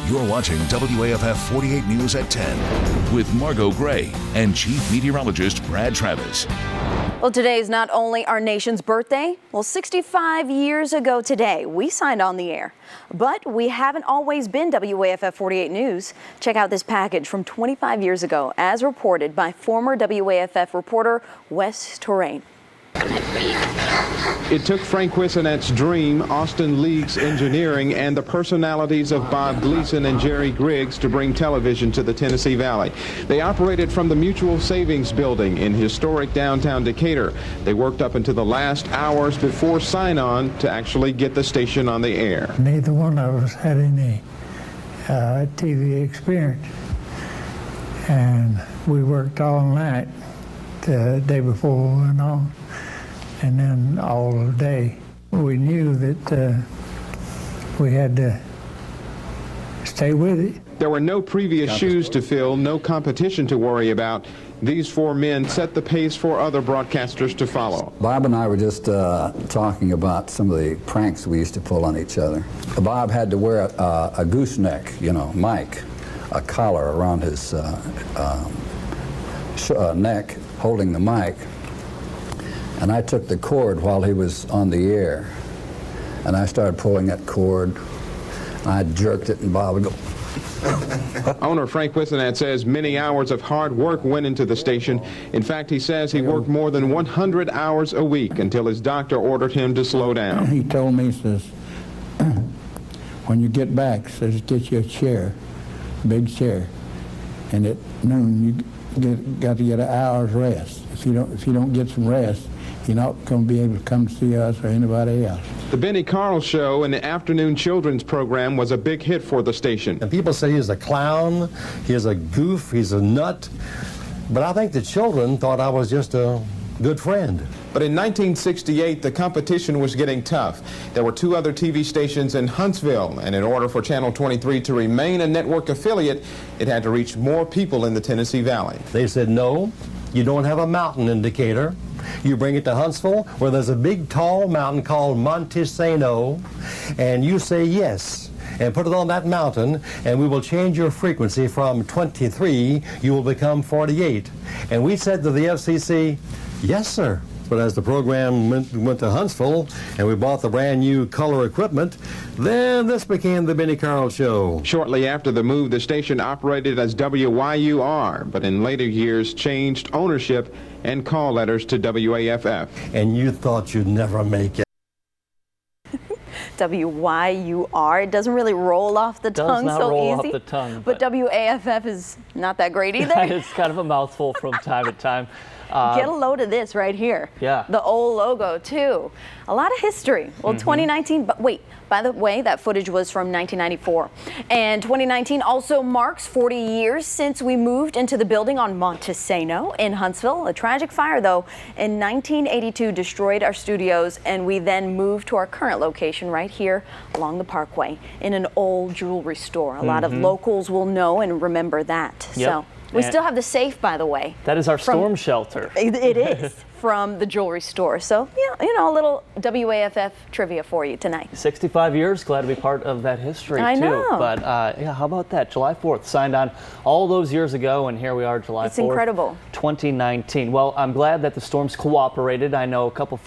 You're watching WAFF 48 News at 10 with Margot Gray and Chief Meteorologist Brad Travis. Well, today is not only our nation's birthday. Well, 65 years ago today, we signed on the air. But we haven't always been WAFF 48 News. Check out this package from 25 years ago, as reported by former WAFF reporter Wes Torrain. It took Frank Wissenet's dream, Austin League's engineering, and the personalities of Bob Gleason and Jerry Griggs to bring television to the Tennessee Valley. They operated from the Mutual Savings Building in historic downtown Decatur. They worked up into the last hours before sign-on to actually get the station on the air. Neither one of us had any TV experience, and we worked all night the day before we went on. And then all day, we knew that we had to stay with it. There were no previous shoes to fill, no competition to worry about. These four men set the pace for other broadcasters to follow. Bob and I were just talking about some of the pranks we used to pull on each other. Bob had to wear a gooseneck, mic, a collar around his neck, holding the mic. And I took the cord while he was on the air, and I started pulling that cord. I jerked it, and Bob would go. Owner Frank Wissenet says many hours of hard work went into the station. In fact, he says he worked more than 100 hours a week until his doctor ordered him to slow down. He told me, he says, when you get back, says, get you a chair, big chair, and at noon you got to get an hour's rest. If you don't get some rest, you're not going to be able to come see us or anybody else. The Benny Carl Show, an afternoon children's program, was a big hit for the station. And people say he's a clown, he's a goof, he's a nut. But I think the children thought I was just a good friend. But in 1968, the competition was getting tough. There were two other TV stations in Huntsville, and in order for Channel 23 to remain a network affiliate, it had to reach more people in the Tennessee Valley. They said, no, you don't have a mountain in Decatur. You bring it to Huntsville, where there's a big, tall mountain called Montesano, and you say yes, and put it on that mountain, and we will change your frequency from 23, you will become 48. And we said to the FCC, yes, sir. But as the program went to Huntsville and we bought the brand new color equipment, then this became the Benny Carl Show. Shortly after the move, the station operated as WYUR, but in later years changed ownership and call letters to WAFF. And you thought you'd never make it. WYUR. It doesn't really roll off the tongue so roll easy. Off the tongue, but WAFF is not that great either. It's kind of a mouthful from time to time. Get a load of this right here. Yeah. The old logo, too. A lot of history. Well, 2019, but wait, by the way, that footage was from 1994. And 2019 also marks 40 years since we moved into the building on Montesano in Huntsville. A tragic fire, though, in 1982 destroyed our studios, and we then moved to our current location right here along the Parkway in an old jewelry store. A lot of locals will know and remember that. Yep. So. We still have the safe, by the way. That is our storm shelter. It is from the jewelry store. So, a little WAFF trivia for you tonight. 65 years, glad to be part of that history, too. I know. But, yeah, how about that? July 4th, signed on all those years ago, and here we are, July 4th. It's incredible. 2019. Well, I'm glad that the storms cooperated. I know a couple